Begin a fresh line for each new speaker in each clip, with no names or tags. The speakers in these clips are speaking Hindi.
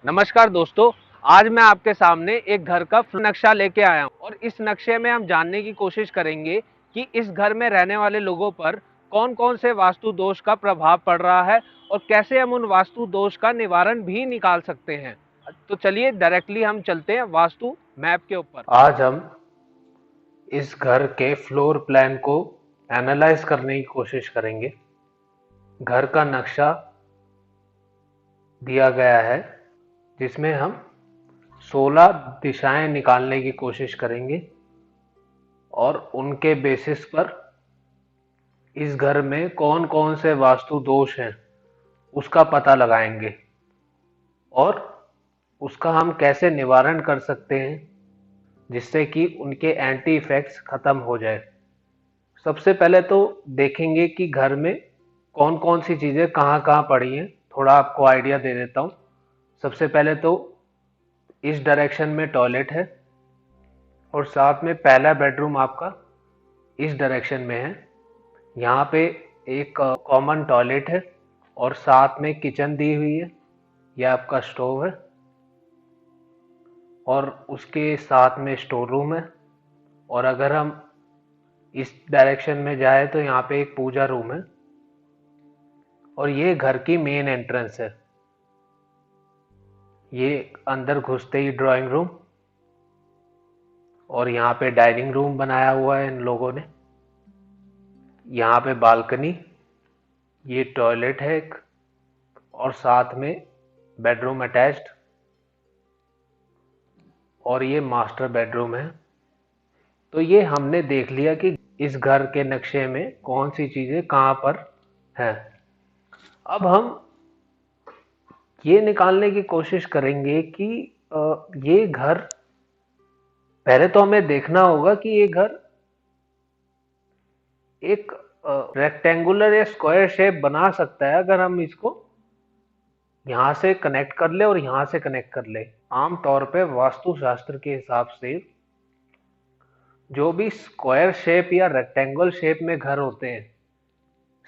नमस्कार दोस्तों। आज मैं आपके सामने एक घर का नक्शा लेके आया हूँ और इस नक्शे में हम जानने की कोशिश करेंगे कि इस घर में रहने वाले लोगों पर कौन कौन से वास्तु दोष का प्रभाव पड़ रहा है और कैसे हम उन वास्तु दोष का निवारण भी निकाल सकते हैं। तो चलिए डायरेक्टली हम चलते हैं वास्तु मैप के ऊपर। आज हम इस घर के फ्लोर प्लान को एनालाइज करने की कोशिश करेंगे। घर का नक्शा दिया गया है जिसमें हम 16 दिशाएं निकालने की कोशिश करेंगे और उनके बेसिस पर इस घर में कौन कौन से वास्तु दोष हैं उसका पता लगाएंगे और उसका हम कैसे निवारण कर सकते हैं जिससे कि उनके एंटी इफेक्ट्स खत्म हो जाए। सबसे पहले तो देखेंगे कि घर में कौन कौन सी चीज़ें कहाँ कहाँ पड़ी हैं। थोड़ा आपको आइडिया दे देता हूँ। सबसे पहले तो इस डायरेक्शन में टॉयलेट है और साथ में पहला बेडरूम आपका इस डायरेक्शन में है। यहाँ पे एक कॉमन टॉयलेट है और साथ में किचन दी हुई है। यह आपका स्टोव है और उसके साथ में स्टोर रूम है। और अगर हम इस डायरेक्शन में जाए तो यहाँ पे एक पूजा रूम है और ये घर की मेन एंट्रेंस है। ये अंदर घुसते ही ड्राइंग रूम और यहाँ पे डाइनिंग रूम बनाया हुआ है इन लोगों ने। यहाँ पे बालकनी, ये टॉयलेट है एक और साथ में बेडरूम अटैच्ड और ये मास्टर बेडरूम है। तो ये हमने देख लिया कि इस घर के नक्शे में कौन सी चीज़ें कहाँ पर हैं। अब हम ये निकालने की कोशिश करेंगे कि ये घर, पहले तो हमें देखना होगा कि ये घर एक रेक्टेंगुलर या स्क्वायर शेप बना सकता है अगर हम इसको यहाँ से कनेक्ट कर ले और यहाँ से कनेक्ट कर ले। आमतौर पे वास्तुशास्त्र के हिसाब से जो भी स्क्वायर शेप या रेक्टेंगल शेप में घर होते हैं,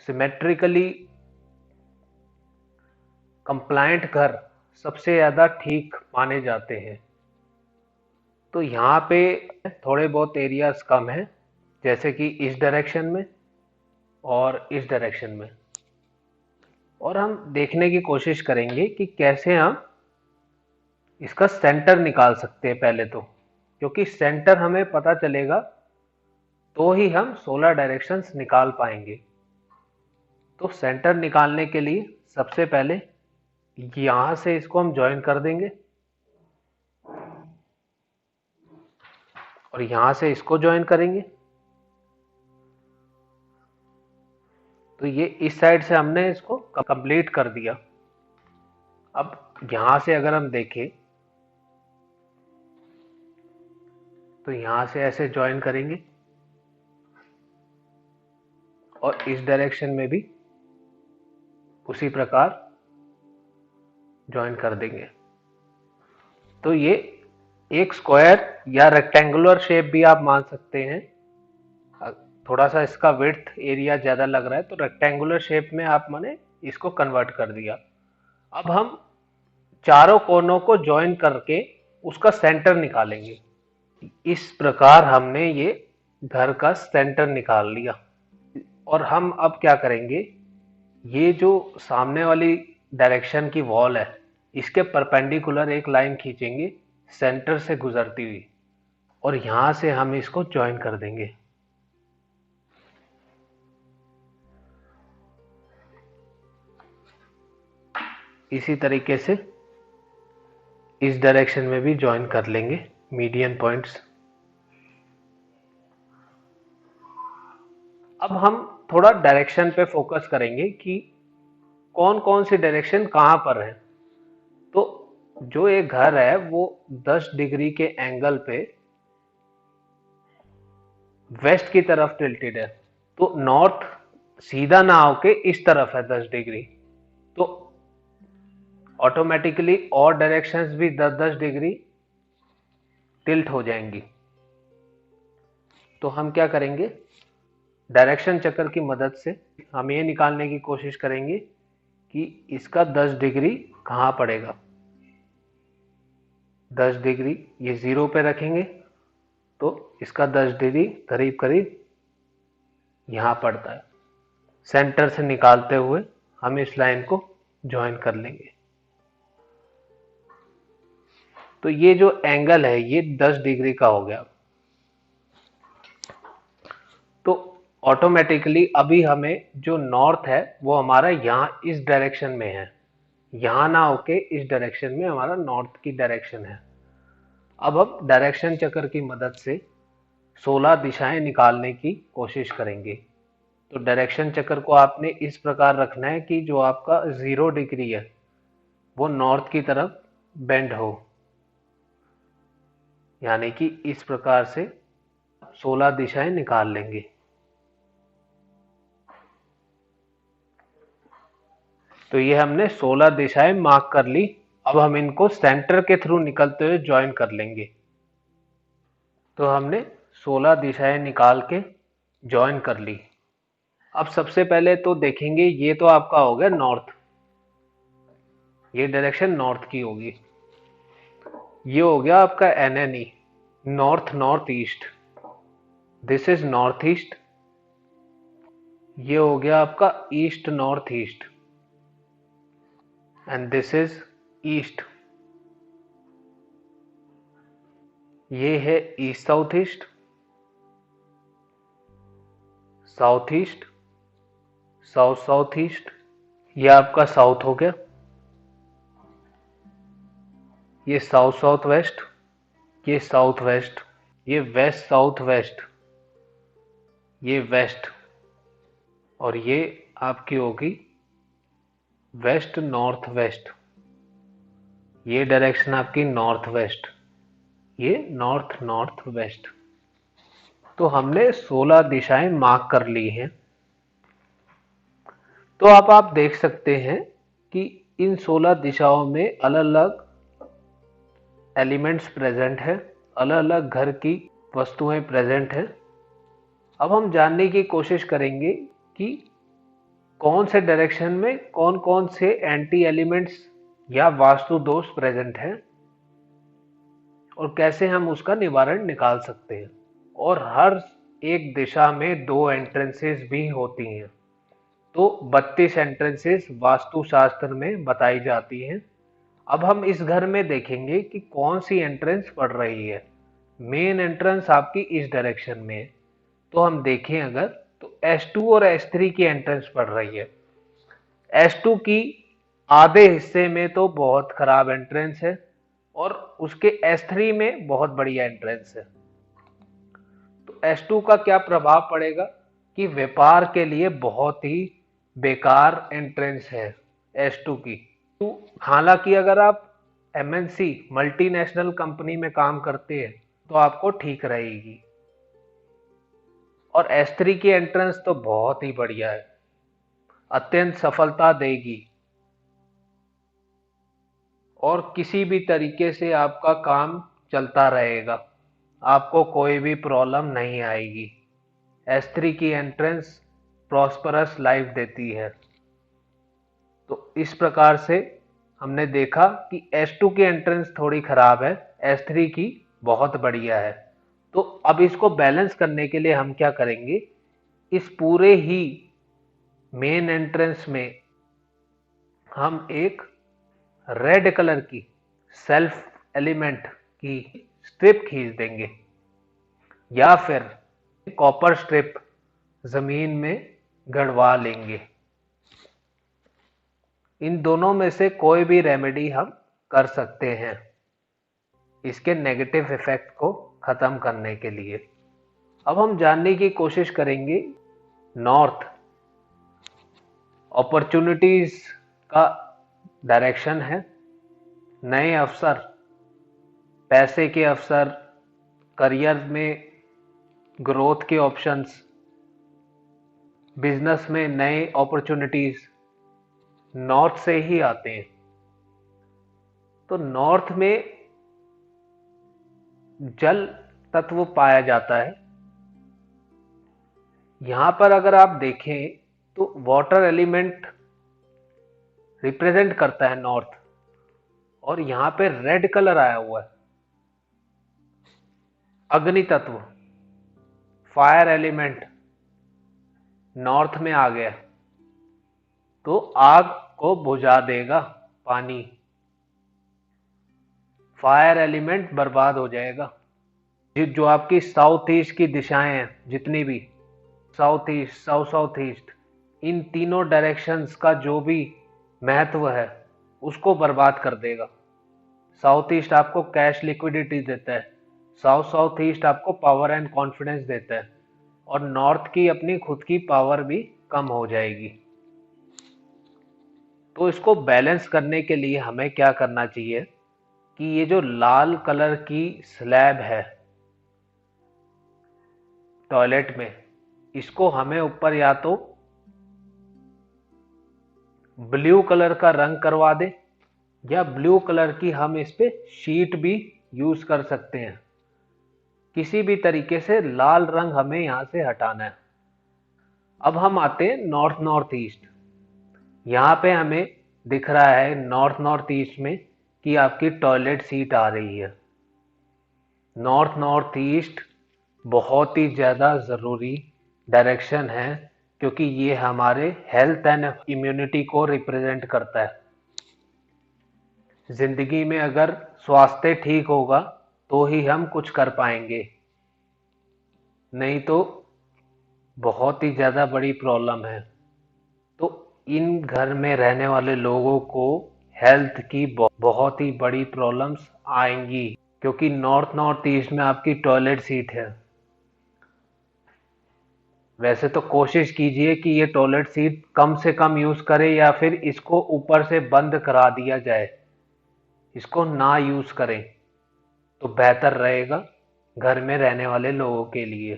सिमेट्रिकली कंप्लायंट घर सबसे ज़्यादा ठीक माने जाते हैं। तो यहाँ पे थोड़े बहुत एरियाज कम हैं, जैसे कि इस डायरेक्शन में और इस डायरेक्शन में। और हम देखने की कोशिश करेंगे कि कैसे हम इसका सेंटर निकाल सकते हैं पहले तो, क्योंकि सेंटर हमें पता चलेगा तो ही हम 16 डायरेक्शंस निकाल पाएंगे। तो सेंटर निकालने के लिए सबसे पहले यहाँ से इसको हम ज्वाइन कर देंगे और यहाँ से इसको ज्वाइन करेंगे। तो ये इस साइड से हमने इसको कंप्लीट कर दिया। अब यहाँ से अगर हम देखें तो यहाँ से ऐसे ज्वाइन करेंगे और इस डायरेक्शन में भी उसी प्रकार ज्वाइन कर देंगे। तो ये एक स्क्वायर या रेक्टेंगुलर शेप भी आप मान सकते हैं। थोड़ा सा इसका विड्थ एरिया ज़्यादा लग रहा है तो रेक्टेंगुलर शेप में आप माने इसको कन्वर्ट कर दिया। अब हम चारों कोनों को ज्वाइन करके उसका सेंटर निकालेंगे। इस प्रकार हमने ये घर का सेंटर निकाल लिया। और हम अब क्या करेंगे, ये जो सामने वाली डायरेक्शन की वॉल है इसके परपेंडिकुलर एक लाइन खींचेंगे सेंटर से गुजरती हुई और यहाँ से हम इसको ज्वाइन कर देंगे। इसी तरीके से इस डायरेक्शन में भी ज्वाइन कर लेंगे मीडियन पॉइंट्स। अब हम थोड़ा डायरेक्शन पे फोकस करेंगे कि कौन कौन सी डायरेक्शन कहाँ पर है। तो जो ये घर है वो 10 डिग्री के एंगल पे वेस्ट की तरफ टिल्टेड है। तो नॉर्थ सीधा ना होके इस तरफ है 10 डिग्री, तो ऑटोमेटिकली और डायरेक्शंस भी 10-10 डिग्री टिल्ट हो जाएंगी। तो हम क्या करेंगे, डायरेक्शन चक्र की मदद से हम ये निकालने की कोशिश करेंगे कि इसका 10 डिग्री कहाँ पड़ेगा। 10 डिग्री, ये 0 पे रखेंगे तो इसका 10 डिग्री करीब करीब यहाँ पड़ता है। सेंटर से निकालते हुए हम इस लाइन को ज्वाइन कर लेंगे। तो ये जो एंगल है ये 10 डिग्री का हो गया। तो ऑटोमेटिकली अभी हमें जो नॉर्थ है वो हमारा यहाँ इस डायरेक्शन में है, यहाँ ना होके इस डायरेक्शन में हमारा नॉर्थ की डायरेक्शन है। अब हम डायरेक्शन चक्र की मदद से 16 दिशाएं निकालने की कोशिश करेंगे। तो डायरेक्शन चक्र को आपने इस प्रकार रखना है कि जो आपका 0 डिग्री है वो नॉर्थ की तरफ बेंड हो, यानी कि इस प्रकार से 16 दिशाएं निकाल लेंगे। तो ये हमने 16 दिशाएं मार्क कर ली। अब हम इनको सेंटर के थ्रू निकलते हुए ज्वाइन कर लेंगे। तो हमने 16 दिशाएं निकाल के ज्वाइन कर ली। अब सबसे पहले तो देखेंगे, ये तो आपका हो गया नॉर्थ, ये डायरेक्शन नॉर्थ की होगी। ये हो गया आपका NNE, north north east, this is north east. ये हो गया आपका east north east and this is east. ये है east south east, south east, south south east. ये आपका साउथ हो गया। ये साउथ साउथ वेस्ट, ये साउथ वेस्ट, ये वेस्ट साउथ वेस्ट, ये वेस्ट, और ये आपकी होगी वेस्ट नॉर्थ वेस्ट। ये डायरेक्शन आपकी नॉर्थ वेस्ट, ये नॉर्थ नॉर्थ वेस्ट। तो हमने 16 दिशाएं मार्क कर ली हैं। तो अब आप देख सकते हैं कि इन 16 दिशाओं में अलग अलग एलिमेंट्स प्रेजेंट है, अलग अलग घर की वस्तुएं प्रेजेंट है। अब हम जानने की कोशिश करेंगे कि कौन से डायरेक्शन में कौन कौन से एंटी एलिमेंट्स या वास्तु दोष प्रेजेंट हैं और कैसे हम उसका निवारण निकाल सकते हैं। और हर एक दिशा में 2 एंट्रेंसेस भी होती हैं। तो 32 एंट्रेंसेस वास्तुशास्त्र में बताई जाती हैं। अब हम इस घर में देखेंगे कि कौन सी एंट्रेंस पड़ रही है। मेन एंट्रेंस आपकी इस डायरेक्शन में है। तो हम देखें अगर, तो S2 और S3 की एंट्रेंस पड़ रही है। S2 की आधे हिस्से में तो बहुत खराब एंट्रेंस है और उसके S3 में बहुत बढ़िया एंट्रेंस है। तो S2 का क्या प्रभाव पड़ेगा कि व्यापार के लिए बहुत ही बेकार एंट्रेंस है S2 की। तो हालांकि अगर आप MNC मल्टीनेशनल कंपनी में काम करते हैं तो आपको ठीक रहेगी। और S3 की एंट्रेंस तो बहुत ही बढ़िया है, अत्यंत सफलता देगी और किसी भी तरीके से आपका काम चलता रहेगा, आपको कोई भी प्रॉब्लम नहीं आएगी। S3 की एंट्रेंस प्रॉस्परस लाइफ देती है। तो इस प्रकार से हमने देखा कि S2 की एंट्रेंस थोड़ी खराब है, S3 की बहुत बढ़िया है। तो अब इसको बैलेंस करने के लिए हम क्या करेंगे, इस पूरे ही मेन एंट्रेंस में हम एक रेड कलर की सेल्फ एलिमेंट की स्ट्रिप खींच देंगे या फिर कॉपर स्ट्रिप जमीन में गड़वा लेंगे। इन दोनों में से कोई भी रेमेडी हम कर सकते हैं इसके नेगेटिव इफेक्ट को खत्म करने के लिए। अब हम जानने की कोशिश करेंगे, नॉर्थ अपॉर्चुनिटीज का डायरेक्शन है, नए अवसर, पैसे के अवसर, करियर में ग्रोथ के ऑप्शंस, बिजनेस में नए अपॉर्चुनिटीज नॉर्थ से ही आते हैं। तो नॉर्थ में जल तत्व पाया जाता है। यहां पर अगर आप देखें तो वाटर एलिमेंट रिप्रेजेंट करता है नॉर्थ, और यहां पे रेड कलर आया हुआ है अग्नि तत्व, फायर एलिमेंट नॉर्थ में आ गया तो आग को बुझा देगा पानी, फायर एलिमेंट बर्बाद हो जाएगा। जो आपकी साउथ ईस्ट की दिशाएं हैं, जितनी भी south east, south south east, इन तीनों डायरेक्शंस का जो भी महत्व है उसको बर्बाद कर देगा। साउथ ईस्ट आपको कैश लिक्विडिटी देता है, साउथ साउथ ईस्ट आपको पावर एंड कॉन्फिडेंस देता है, और नॉर्थ की अपनी खुद की पावर भी कम हो जाएगी। तो इसको बैलेंस करने के लिए हमें क्या करना चाहिए कि ये जो लाल कलर की स्लैब है टॉयलेट में, इसको हमें ऊपर या तो ब्लू कलर का रंग करवा दे, या ब्लू कलर की हम इस पे शीट भी यूज कर सकते हैं। किसी भी तरीके से लाल रंग हमें यहां से हटाना है। अब हम आते हैं नॉर्थ नॉर्थ ईस्ट। यहां पे हमें दिख रहा है नॉर्थ नॉर्थ ईस्ट में कि आपकी टॉयलेट सीट आ रही है। नॉर्थ नॉर्थ ईस्ट बहुत ही ज़्यादा ज़रूरी डायरेक्शन है, क्योंकि ये हमारे हेल्थ एंड इम्यूनिटी को रिप्रेजेंट करता है। जिंदगी में अगर स्वास्थ्य ठीक होगा तो ही हम कुछ कर पाएंगे, नहीं तो बहुत ही ज़्यादा बड़ी प्रॉब्लम है। तो इन घर में रहने वाले लोगों को हेल्थ की बहुत ही बड़ी प्रॉब्लम्स आएंगी, क्योंकि नॉर्थ नॉर्थ ईस्ट में आपकी टॉयलेट सीट है। वैसे तो कोशिश कीजिए कि ये टॉयलेट सीट कम से कम यूज़ करे, या फिर इसको ऊपर से बंद करा दिया जाए, इसको ना यूज़ करें तो बेहतर रहेगा घर में रहने वाले लोगों के लिए।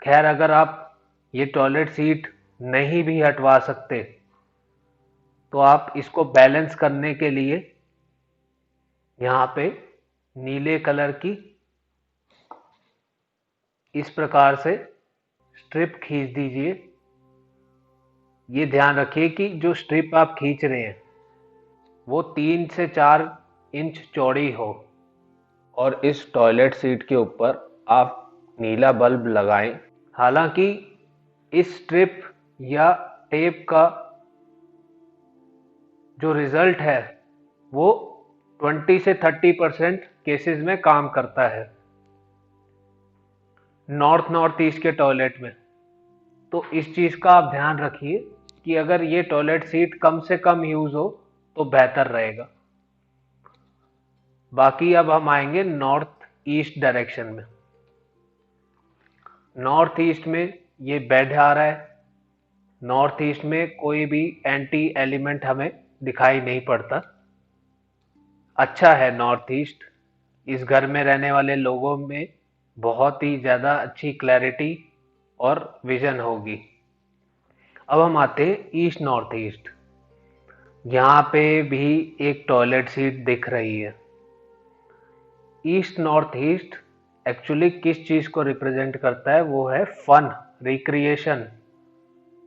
खैर, अगर आप ये टॉयलेट सीट नहीं भी हटवा सकते तो आप इसको बैलेंस करने के लिए यहाँ पे नीले कलर की इस प्रकार से स्ट्रिप खींच दीजिए। ये ध्यान रखिए कि जो स्ट्रिप आप खींच रहे हैं वो 3 से 4 इंच चौड़ी हो, और इस टॉयलेट सीट के ऊपर आप नीला बल्ब लगाएं। हालांकि इस स्ट्रिप या टेप का जो रिजल्ट है वो 20 से 30% केसेस में काम करता है नॉर्थ नॉर्थ ईस्ट के टॉयलेट में। तो इस चीज़ का आप ध्यान रखिए कि अगर ये टॉयलेट सीट कम से कम यूज़ हो तो बेहतर रहेगा। बाकी अब हम आएंगे नॉर्थ ईस्ट डायरेक्शन में। नॉर्थ ईस्ट में ये बेड आ रहा है। नॉर्थ ईस्ट में कोई भी एंटी एलिमेंट हमें दिखाई नहीं पड़ता। अच्छा है नॉर्थ ईस्ट, इस घर में रहने वाले लोगों में बहुत ही ज़्यादा अच्छी क्लैरिटी और विजन होगी। अब हम आते हैं ईस्ट नॉर्थ ईस्ट। यहाँ पे भी एक टॉयलेट सीट दिख रही है। ईस्ट नॉर्थ ईस्ट एक्चुअली किस चीज़ को रिप्रेजेंट करता है, वो है फन, रिक्रिएशन,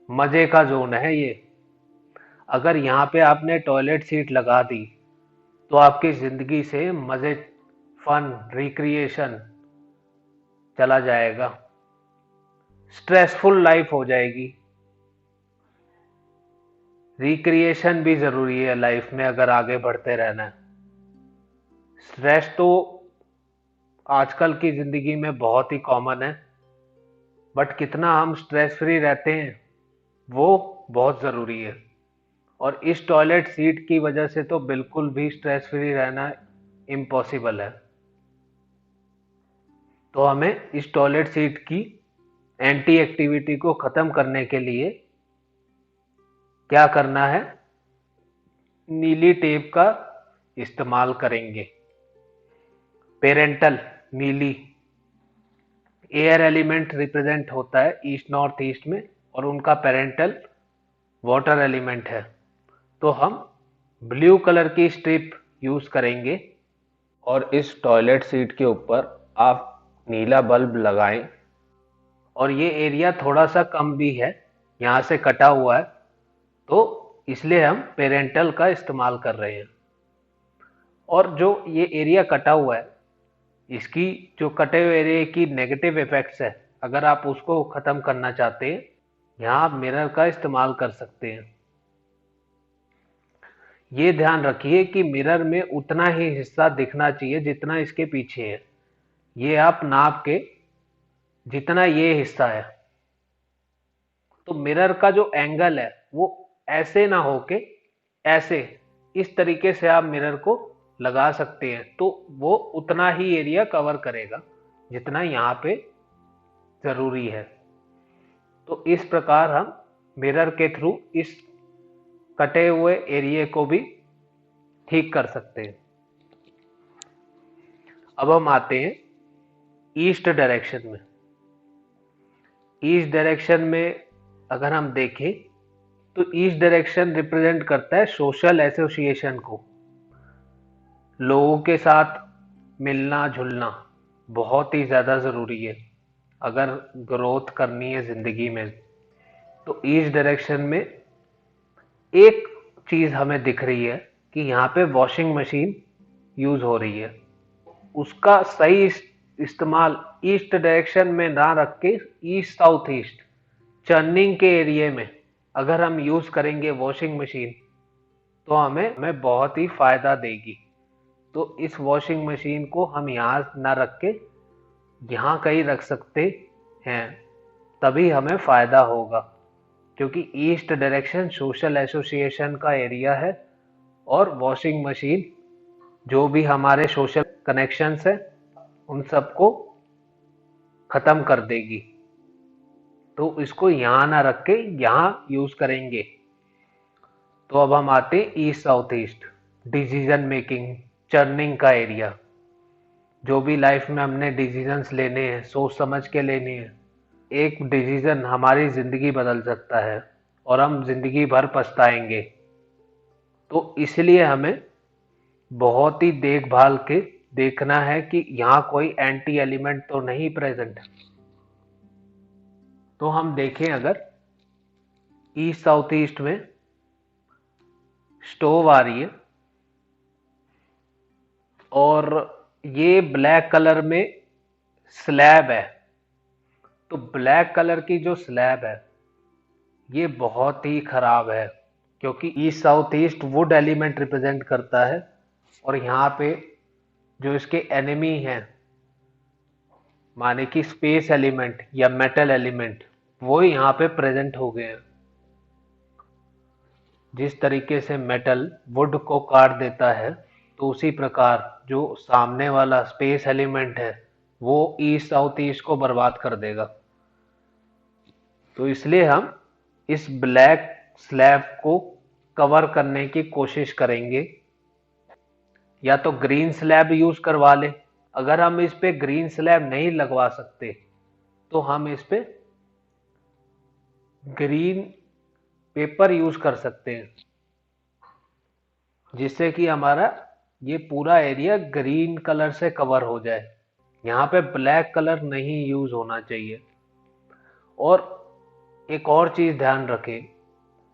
मज़े का जोन है ये। अगर यहाँ पे आपने टॉयलेट सीट लगा दी तो आपकी ज़िंदगी से मज़े, फन, रिक्रिएशन चला जाएगा, स्ट्रेसफुल लाइफ हो जाएगी। रिक्रिएशन भी ज़रूरी है लाइफ में अगर आगे बढ़ते रहना है। स्ट्रेस तो आजकल की ज़िंदगी में बहुत ही कॉमन है, बट कितना हम स्ट्रेस फ्री रहते हैं वो बहुत ज़रूरी है। और इस टॉयलेट सीट की वजह से तो बिल्कुल भी स्ट्रेस फ्री रहना इम्पॉसिबल है। तो हमें इस टॉयलेट सीट की एंटी एक्टिविटी को ख़त्म करने के लिए क्या करना है, नीली टेप का इस्तेमाल करेंगे। पेरेंटल नीली, एयर एलिमेंट रिप्रेजेंट होता है ईस्ट नॉर्थ ईस्ट में, और उनका पेरेंटल वाटर एलिमेंट है। तो हम ब्लू कलर की स्ट्रिप यूज़ करेंगे, और इस टॉयलेट सीट के ऊपर आप नीला बल्ब लगाएं। और ये एरिया थोड़ा सा कम भी है, यहाँ से कटा हुआ है, तो इसलिए हम पेरेंटल का इस्तेमाल कर रहे हैं। और जो ये एरिया कटा हुआ है इसकी जो कटे हुए एरिया की नेगेटिव इफेक्ट्स है, अगर आप उसको खत्म करना चाहते हैं, यहाँ आप मिरर का इस्तेमाल कर सकते हैं। ये ध्यान रखिए कि मिरर में उतना ही हिस्सा दिखना चाहिए जितना इसके पीछे है। ये आप नाप के, जितना ये हिस्सा है, तो मिरर का जो एंगल है वो ऐसे ना होके ऐसे, इस तरीके से आप मिरर को लगा सकते हैं, तो वो उतना ही एरिया कवर करेगा जितना यहाँ पे जरूरी है। तो इस प्रकार हम मिरर के थ्रू इस कटे हुए एरिया को भी ठीक कर सकते हैं। अब हम आते हैं ईस्ट डायरेक्शन में। ईस्ट डायरेक्शन में अगर हम देखें तो ईस्ट डायरेक्शन रिप्रेजेंट करता है सोशल एसोसिएशन को। लोगों के साथ मिलना जुलना बहुत ही ज़्यादा ज़रूरी है अगर ग्रोथ करनी है ज़िंदगी में। तो ईस्ट डायरेक्शन में एक चीज़ हमें दिख रही है कि यहाँ पे वॉशिंग मशीन यूज़ हो रही है। उसका सही इस्तेमाल ईस्ट डायरेक्शन में ना रख के ईस्ट साउथ ईस्ट चर्निंग के एरिया में अगर हम यूज़ करेंगे वॉशिंग मशीन, तो हमें बहुत ही फ़ायदा देगी। तो इस वॉशिंग मशीन को हम यहाँ ना रख के यहाँ कहीं रख सकते हैं, तभी हमें फ़ायदा होगा, क्योंकि ईस्ट डायरेक्शन सोशल एसोसिएशन का एरिया है और वॉशिंग मशीन जो भी हमारे सोशल कनेक्शंस है उन सबको ख़त्म कर देगी। तो इसको यहाँ ना रख के यहाँ यूज़ करेंगे। तो अब हम आते हैं east south east decision making, churning का एरिया। जो भी लाइफ में हमने डिसीजंस लेने हैं, सोच समझ के लेने हैं। एक डिसीजन हमारी ज़िंदगी बदल सकता है और हम ज़िंदगी भर पछताएंगे। तो इसलिए हमें बहुत ही देखभाल के देखना है कि यहाँ कोई एंटी एलिमेंट तो नहीं प्रेजेंट। तो हम देखें अगर ईस्ट साउथ ईस्ट में स्टोव आ रही है और ये ब्लैक कलर में स्लैब है, तो ब्लैक कलर की जो स्लैब है ये बहुत ही खराब है, क्योंकि east south east would element represent करता है और यहाँ पे जो इसके एनिमी हैं, माने कि स्पेस एलिमेंट या मेटल एलिमेंट, वो यहाँ पे प्रेजेंट हो गए हैं। जिस तरीके से मेटल वुड को काट देता है, तो उसी प्रकार जो सामने वाला स्पेस एलिमेंट है वो ईस्ट साउथ ईस्ट को बर्बाद कर देगा। तो इसलिए हम इस ब्लैक स्लैब को कवर करने की कोशिश करेंगे, या तो ग्रीन स्लैब यूज करवा लें। अगर हम इस पे ग्रीन स्लैब नहीं लगवा सकते तो हम इस पे ग्रीन पेपर यूज कर सकते हैं, जिससे कि हमारा ये पूरा एरिया ग्रीन कलर से कवर हो जाए। यहाँ पे ब्लैक कलर नहीं यूज होना चाहिए। और एक और चीज ध्यान रखें,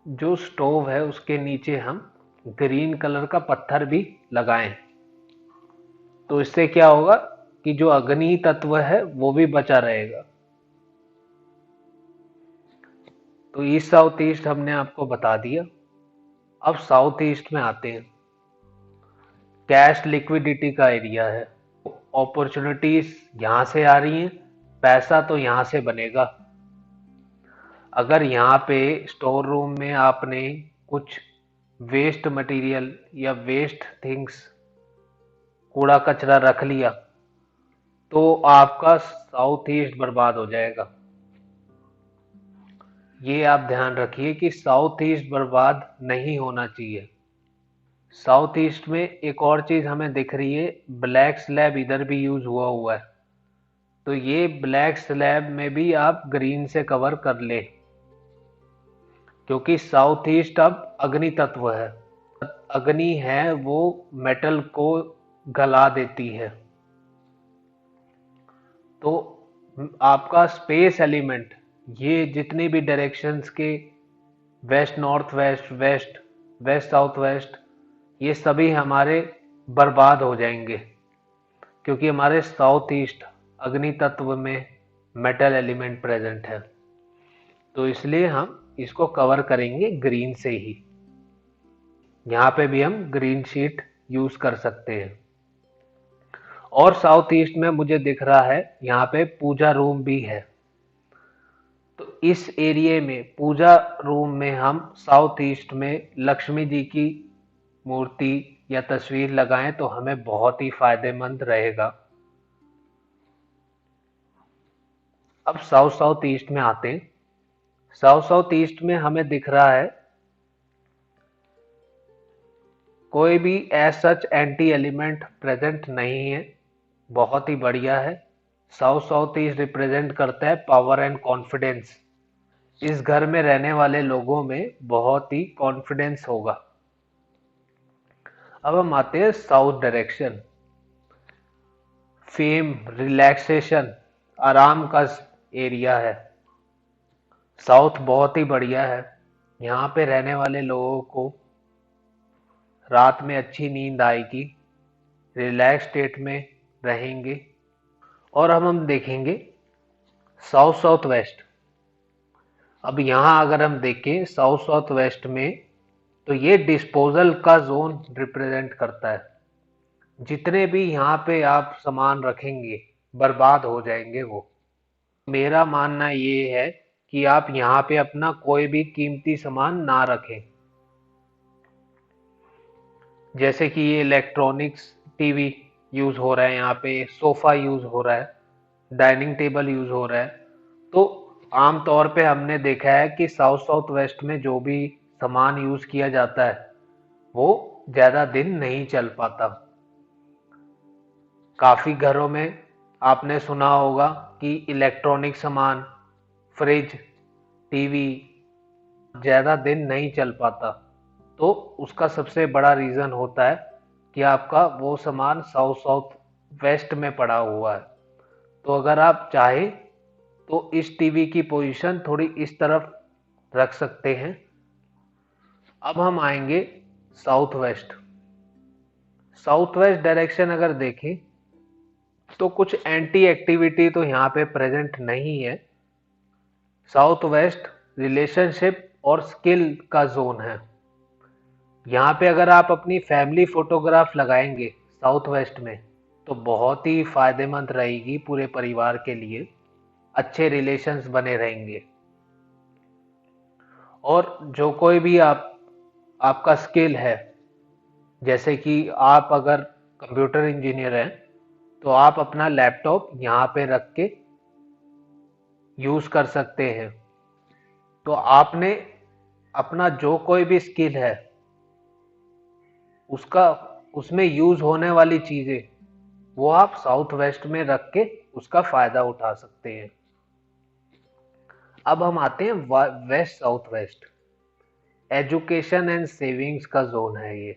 जो स्टोव है उसके नीचे हम ग्रीन कलर का पत्थर भी लगाएं, तो इससे क्या होगा कि जो अग्नि तत्व है वो भी बचा रहेगा। तो ईस्ट साउथ ईस्ट हमने आपको बता दिया। अब साउथ ईस्ट में आते हैं। कैश लिक्विडिटी का एरिया है, अपॉर्चुनिटीज यहां से आ रही हैं, पैसा तो यहां से बनेगा। अगर यहाँ पे स्टोर रूम में आपने कुछ वेस्ट मटेरियल या वेस्ट थिंग्स, कूड़ा कचरा रख लिया, तो आपका साउथ ईस्ट बर्बाद हो जाएगा। ये आप ध्यान रखिए कि साउथ ईस्ट बर्बाद नहीं होना चाहिए। साउथ ईस्ट में एक और चीज हमें दिख रही है, ब्लैक स्लैब इधर भी यूज हुआ है, तो ये ब्लैक स्लैब में भी आप ग्रीन से कवर कर ले, क्योंकि साउथ ईस्ट अब अग्नि तत्व है। अग्नि है वो मेटल को गला देती है। तो आपका स्पेस एलिमेंट, ये जितने भी डायरेक्शंस के west north west, west west south west, ये सभी हमारे बर्बाद हो जाएंगे। क्योंकि हमारे साउथ ईस्ट अग्नि तत्व में मेटल एलिमेंट प्रेजेंट है, तो इसलिए हम इसको कवर करेंगे ग्रीन से ही। यहाँ पे भी हम ग्रीन शीट यूज कर सकते हैं। और साउथ ईस्ट में मुझे दिख रहा है यहाँ पे पूजा रूम भी है, तो इस एरिया में पूजा रूम में हम साउथ ईस्ट में लक्ष्मी जी की मूर्ति या तस्वीर लगाएं तो हमें बहुत ही फायदेमंद रहेगा। अब साउथ साउथ ईस्ट में आते हैं। साउथ साउथ ईस्ट में हमें दिख रहा है कोई भी as such anti element present नहीं है, बहुत ही बढ़िया है। साउथ साउथ ईस्ट रिप्रेजेंट करता है पावर एंड कॉन्फिडेंस। इस घर में रहने वाले लोगों में बहुत ही कॉन्फिडेंस होगा। अब हम आते हैं साउथ डायरेक्शन। फेम, रिलैक्सेशन, आराम का एरिया है। साउथ बहुत ही बढ़िया है। यहाँ पे रहने वाले लोगों को रात में अच्छी नींद आएगी, रिलैक्स स्टेट में रहेंगे। और हम देखेंगे साउथ साउथ वेस्ट। अब यहाँ अगर हम देखें साउथ साउथ वेस्ट में, तो ये डिस्पोजल का जोन रिप्रेजेंट करता है। जितने भी यहाँ पे आप सामान रखेंगे बर्बाद हो जाएंगे वो। मेरा मानना ये है कि आप यहाँ पे अपना कोई भी कीमती सामान ना रखें। जैसे कि ये इलेक्ट्रॉनिक्स, टीवी यूज हो रहा है, यहाँ पे सोफा यूज हो रहा है, डाइनिंग टेबल यूज हो रहा है, तो आमतौर पे हमने देखा है कि साउथ साउथ वेस्ट में जो भी सामान यूज किया जाता है वो ज्यादा दिन नहीं चल पाता। काफी घरों में आपने सुना होगा कि इलेक्ट्रॉनिक सामान, फ्रिज, टीवी ज्यादा दिन नहीं चल पाता, तो उसका सबसे बड़ा रीजन होता है कि आपका वो सामान साउथ साउथ वेस्ट में पड़ा हुआ है। तो अगर आप चाहें तो इस टीवी की पोजीशन थोड़ी इस तरफ रख सकते हैं। अब हम आएंगे south west. South west direction अगर देखें तो कुछ एंटी एक्टिविटी तो यहाँ पे प्रेजेंट नहीं है। साउथ वेस्ट रिलेशनशिप और स्किल का जोन है। यहाँ पे अगर आप अपनी फैमिली फोटोग्राफ लगाएंगे साउथ वेस्ट में तो बहुत ही फायदेमंद रहेगी पूरे परिवार के लिए, अच्छे रिलेशंस बने रहेंगे। और जो कोई भी आपका स्किल है, जैसे कि आप अगर कंप्यूटर इंजीनियर हैं तो आप अपना लैपटॉप यहाँ पे रख के यूज कर सकते हैं। तो आपने अपना जो कोई भी स्किल है उसका, उसमें यूज होने वाली चीजें वो आप साउथ वेस्ट में रख के उसका फायदा उठा सकते हैं। अब हम आते हैं waste south waste. Education and savings का जोन है ये।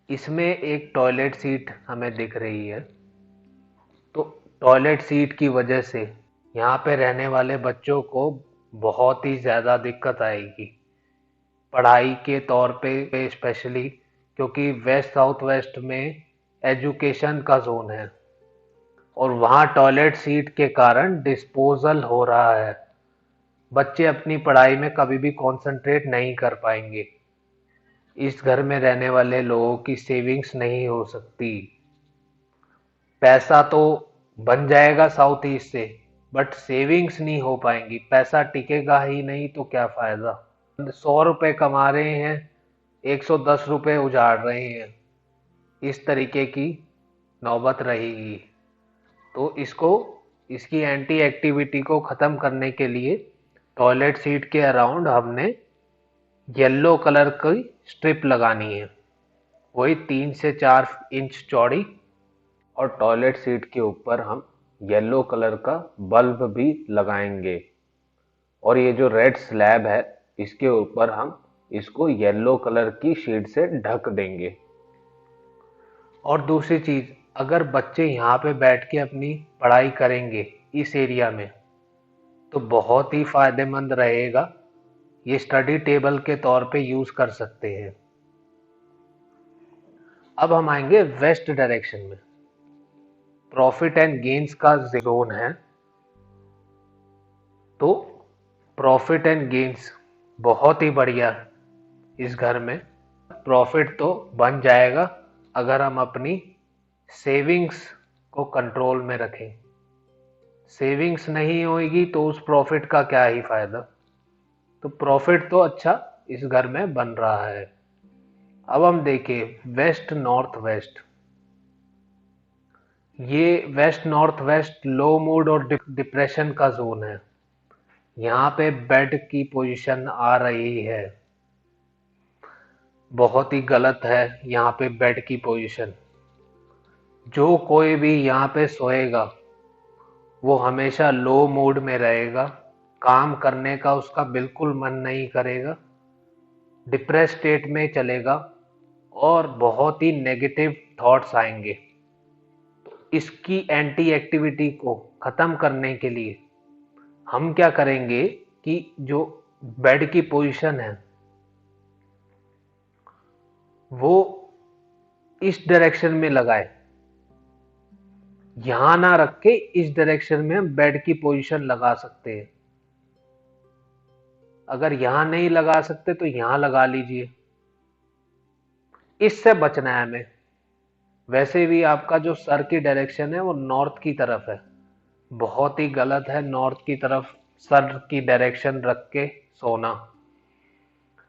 इसमें एक टॉयलेट सीट हमें दिख रही है, तो टॉयलेट सीट की वजह से यहाँ पे रहने वाले बच्चों को बहुत ही ज़्यादा दिक्कत आएगी पढ़ाई के तौर पे स्पेशली, क्योंकि वेस्ट साउथ वेस्ट में एजुकेशन का जोन है और वहाँ टॉयलेट सीट के कारण डिस्पोजल हो रहा है। बच्चे अपनी पढ़ाई में कभी भी कंसंट्रेट नहीं कर पाएंगे। इस घर में रहने वाले लोगों की सेविंग्स नहीं हो सकती। पैसा तो बन जाएगा साउथ ईस्ट से, बट सेविंग्स नहीं हो पाएंगी। पैसा टिकेगा ही नहीं तो क्या फायदा। 100 रुपए कमा रहे हैं, 110 रुपए उजाड़ रहे हैं, इस तरीके की नौबत रहेगी। तो इसकी एंटी एक्टिविटी को ख़त्म करने के लिए टॉयलेट सीट के अराउंड हमने येलो कलर की स्ट्रिप लगानी है, वही 3 से 4 इंच चौड़ी। और टॉयलेट सीट के ऊपर हम येलो कलर का बल्ब भी लगाएंगे और ये जो रेड स्लैब है इसके ऊपर हम इसको येलो कलर की शीट से ढक देंगे। और दूसरी चीज, अगर बच्चे यहाँ पे बैठ के अपनी पढ़ाई करेंगे इस एरिया में तो बहुत ही फायदेमंद रहेगा। ये स्टडी टेबल के तौर पे यूज कर सकते हैं। अब हम आएंगे वेस्ट डायरेक्शन में। प्रॉफिट एंड गेन्स का जोन है, तो प्रॉफिट एंड गेन्स बहुत ही बढ़िया इस घर में। प्रॉफिट तो बन जाएगा अगर हम अपनी सेविंग्स को कंट्रोल में रखें। सेविंग्स नहीं होगी तो उस प्रॉफिट का क्या ही फायदा। तो प्रॉफिट तो अच्छा इस घर में बन रहा है। अब हम देखें वेस्ट नॉर्थ वेस्ट। ये वेस्ट नॉर्थ वेस्ट लो मूड और डिप्रेशन का जोन है। यहाँ पे बेड की पोजीशन आ रही है, बहुत ही गलत है यहाँ पे बेड की पोजीशन। जो कोई भी यहाँ पे सोएगा वो हमेशा लो मूड में रहेगा, काम करने का उसका बिल्कुल मन नहीं करेगा, डिप्रेस स्टेट में चलेगा और बहुत ही नेगेटिव थॉट्स आएंगे। तो इसकी एंटी एक्टिविटी को खत्म करने के लिए हम क्या करेंगे कि जो बेड की पोजीशन है वो इस डायरेक्शन में लगाए, यहां ना रख के इस डायरेक्शन में हम बेड की पोजीशन लगा सकते हैं। अगर यहां नहीं लगा सकते तो यहां लगा लीजिए, इससे बचना है हमें। वैसे भी आपका जो सर की डायरेक्शन है वो नॉर्थ की तरफ है, बहुत ही गलत है नॉर्थ की तरफ सर की डायरेक्शन रख के सोना।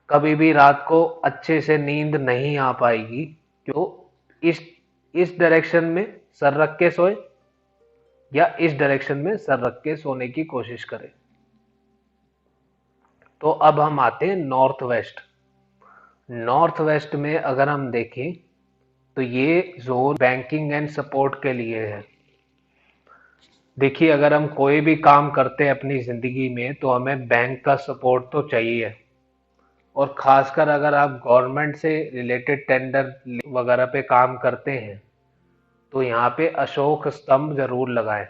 कभी भी रात को अच्छे से नींद नहीं आ पाएगी। क्यों? इस डायरेक्शन में सर रख के सोए या इस डायरेक्शन में सर रख के सोने की कोशिश करें। तो अब हम आते हैं नॉर्थ वेस्ट। नॉर्थ वेस्ट में अगर हम देखें तो ये जोन बैंकिंग एंड सपोर्ट के लिए है। देखिए, अगर हम कोई भी काम करते हैं अपनी जिंदगी में तो हमें बैंक का सपोर्ट तो चाहिए, और खासकर अगर आप गवर्नमेंट से रिलेटेड टेंडर वगैरह पे काम करते हैं तो यहाँ पे अशोक स्तंभ जरूर लगाएं।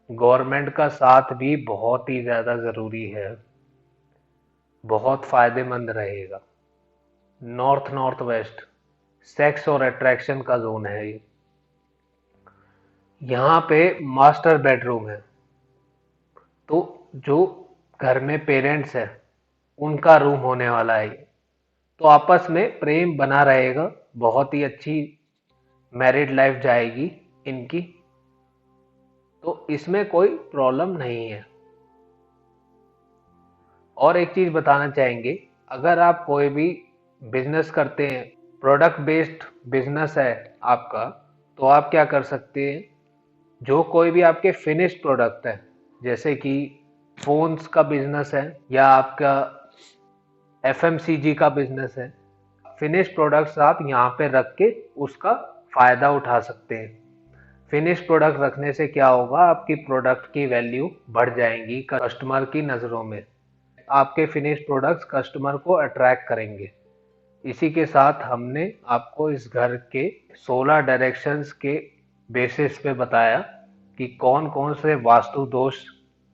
गवर्नमेंट का साथ भी बहुत ही ज़्यादा ज़रूरी है, बहुत फायदेमंद रहेगा। नॉर्थ नॉर्थ वेस्ट सेक्स और अट्रैक्शन का जोन है ये। यहाँ पे मास्टर बेडरूम है, तो जो घर में पेरेंट्स है उनका रूम होने वाला है ये। तो आपस में प्रेम बना रहेगा, बहुत ही अच्छी मैरिड लाइफ जाएगी इनकी, तो इसमें कोई प्रॉब्लम नहीं है। और एक चीज बताना चाहेंगे, अगर आप कोई भी बिजनेस करते हैं, प्रोडक्ट बेस्ड बिजनेस है आपका, तो आप क्या कर सकते हैं, जो कोई भी आपके फिनिश्ड प्रोडक्ट है, जैसे कि फोन्स का बिजनेस है या आपका एफएमसीजी का बिजनेस है, फिनिश्ड प्रोडक्ट्स आप यहाँ पे रख के उसका फायदा उठा सकते हैं। फिनिश प्रोडक्ट रखने से क्या होगा, आपकी प्रोडक्ट की वैल्यू बढ़ जाएंगी कस्टमर की नज़रों में। आपके फिनिश प्रोडक्ट्स कस्टमर को अट्रैक्ट करेंगे। इसी के साथ हमने आपको इस घर के 16 डायरेक्शंस के बेसिस पे बताया कि कौन कौन से वास्तु दोष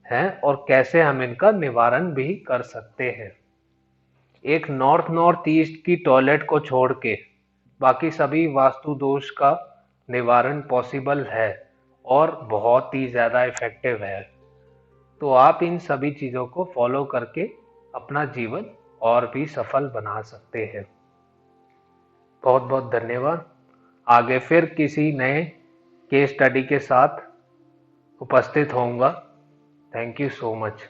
हैं और कैसे हम इनका निवारण भी कर सकते हैं। एक नॉर्थ नॉर्थ ईस्ट की टॉयलेट को छोड़ के बाकी सभी वास्तु दोष का निवारण पॉसिबल है और बहुत ही ज़्यादा इफेक्टिव है। तो आप इन सभी चीज़ों को फॉलो करके अपना जीवन और भी सफल बना सकते हैं। बहुत बहुत धन्यवाद। आगे फिर किसी नए केस स्टडी के साथ उपस्थित होऊंगा। Thank you so much.